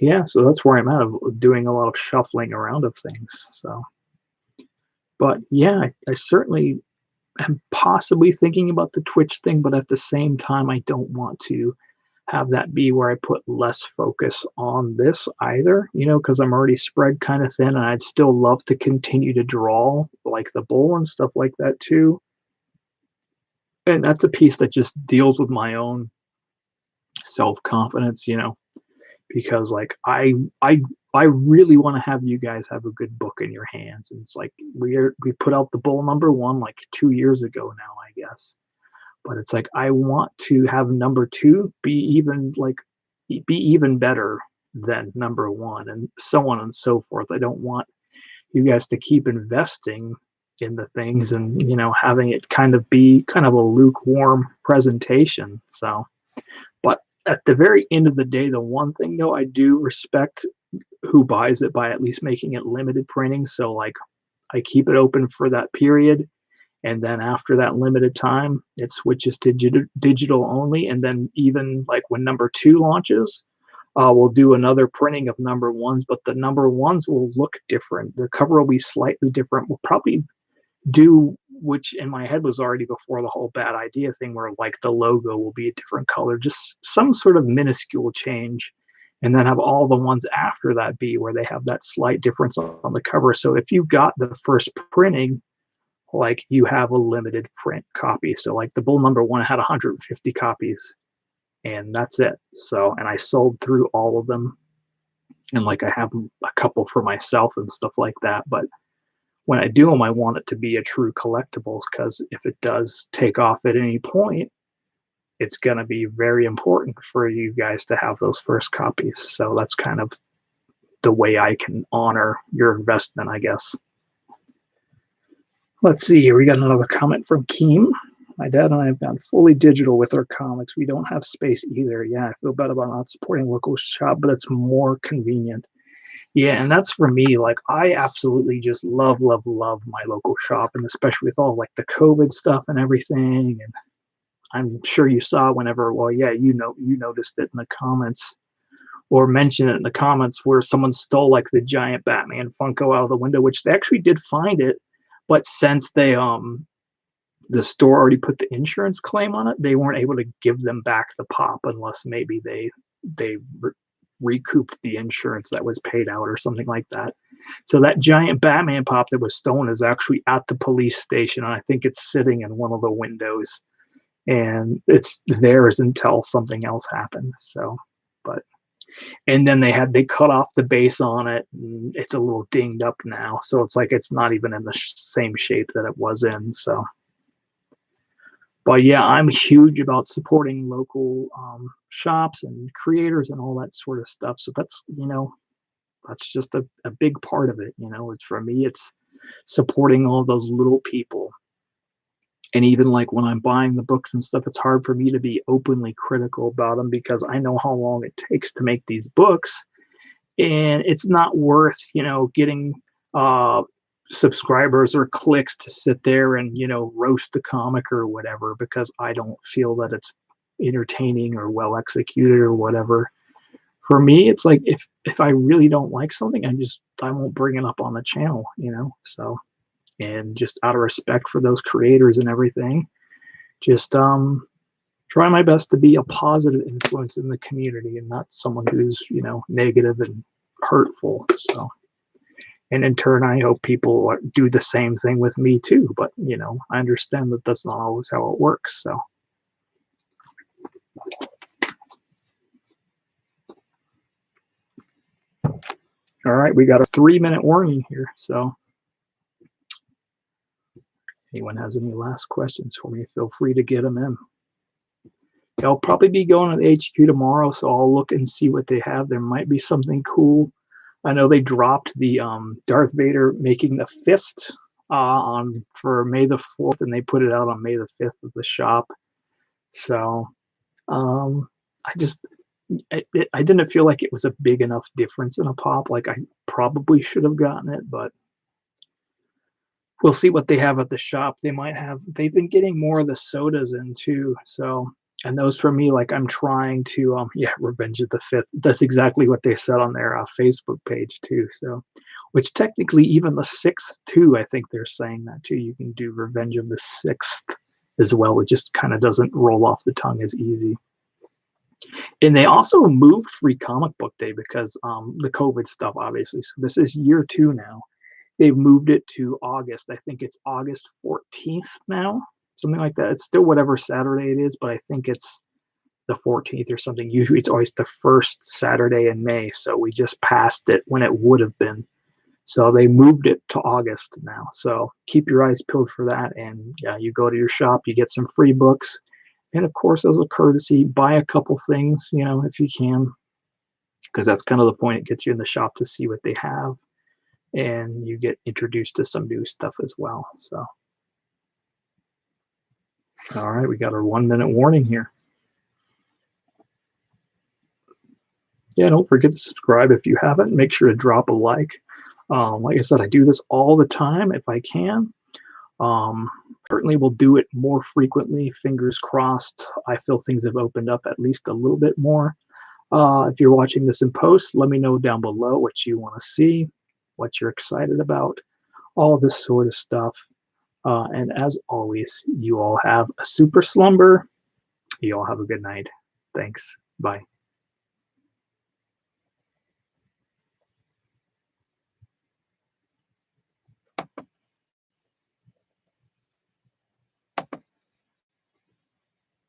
yeah, so that's where I'm at, of doing a lot of shuffling around of things. So, but yeah, I certainly am possibly thinking about the Twitch thing, but at the same time, I don't want to have that be where I put less focus on this either, because I'm already spread kind of thin, and I'd still love to continue to draw like the bull and stuff like that too. And that's a piece that just deals with my own self-confidence, because like I really want to have you guys have a good book in your hands. And it's like we put out the bull #1 like 2 years ago now, I guess. But it's like I want to have #2 be even better than #1, and so on and so forth. I don't want you guys to keep investing in the things and having it kind of be kind of a lukewarm presentation. So, but at the very end of the day, the one thing though I do respect who buys it by at least making it limited printing. So like I keep it open for that period, and then after that limited time, it switches to digital only. And then even like when #2 launches, we'll do another printing of #1s, but the #1s will look different. The cover will be slightly different. We'll probably do, which in my head was already before the whole bad idea thing, where like the logo will be a different color, just some sort of minuscule change. And then have all the ones after that be where they have that slight difference on the cover. So if you got the first printing, like you have a limited print copy. So like the bull #1 had 150 copies, and that's it. So, and I sold through all of them, and like I have a couple for myself and stuff like that. But when I do them, I want it to be a true collectibles, because if it does take off at any point, it's going to be very important for you guys to have those first copies. So that's kind of the way I can honor your investment, I guess. Let's see here. We got another comment from Keem. My dad and I have gone fully digital with our comics. We don't have space either. Yeah, I feel bad about not supporting local shop, but it's more convenient. Yeah, and that's for me. Like, I absolutely just love, love, love my local shop, and especially with all like the COVID stuff and everything. And I'm sure you saw whenever, well, yeah, you noticed it in the comments or mentioned it in the comments where someone stole like the giant Batman Funko out of the window, which they actually did find it, but since the store already put the insurance claim on it, they weren't able to give them back the pop unless maybe they recouped the insurance that was paid out or something like that. So that giant Batman pop that was stolen is actually at the police station, and I think it's sitting in one of the windows, and it's theirs until something else happened. So, but and then they cut off the base on it, and it's a little dinged up now, so it's like it's not even in the same shape that it was in. So, but yeah, I'm huge about supporting local shops and creators and all that sort of stuff. So that's that's just a big part of it. It's for me, it's supporting all those little people. And even like when I'm buying the books and stuff, it's hard for me to be openly critical about them because I know how long it takes to make these books, and it's not worth getting uh, subscribers or clicks to sit there and roast the comic or whatever because I don't feel that it's entertaining or well executed or whatever. For me, it's like if I really don't like something, I won't bring it up on the channel. So, and just out of respect for those creators and everything, just try my best to be a positive influence in the community and not someone who's negative and hurtful. So, and in turn, I hope people do the same thing with me too. But I understand that that's not always how it works. So, all right, we got a 3-minute warning here. So, anyone has any last questions for me, feel free to get them in. I'll probably be going to the HQ tomorrow, so I'll look and see what they have. There might be something cool. I know they dropped the Darth Vader making the fist on for May the 4th, and they put it out on May the 5th at the shop. So I just I didn't feel like it was a big enough difference in a pop. Like I probably should have gotten it, but we'll see what they have at the shop. They've been getting more of the sodas in too. So, and those for me, like I'm trying to, Revenge of the Fifth. That's exactly what they said on their Facebook page too. So, which technically even the sixth too, I think they're saying that too. You can do Revenge of the Sixth as well. It just kind of doesn't roll off the tongue as easy. And they also moved Free Comic Book Day because the COVID stuff, obviously. So this is year 2 now. They've moved it to August. I think it's August 14th now, something like that. It's still whatever Saturday it is, but I think it's the 14th or something. Usually it's always the first Saturday in May. So we just passed it when it would have been. So they moved it to August now. So keep your eyes peeled for that. And yeah, you go to your shop, you get some free books. And of course, as a courtesy, buy a couple things, if you can, because that's kind of the point. It gets you in the shop to see what they have, and you get introduced to some new stuff as well. So, all right, we got our 1-minute warning here. Yeah, don't forget to subscribe if you haven't. Make sure to drop a like. Like I said, I do this all the time if I can. Certainly will do it more frequently. Fingers crossed. I feel things have opened up at least a little bit more. If you're watching this in post, let me know down below what you want to see, what you're excited about, all this sort of stuff. And as always, you all have a super slumber. You all have a good night. Thanks. Bye.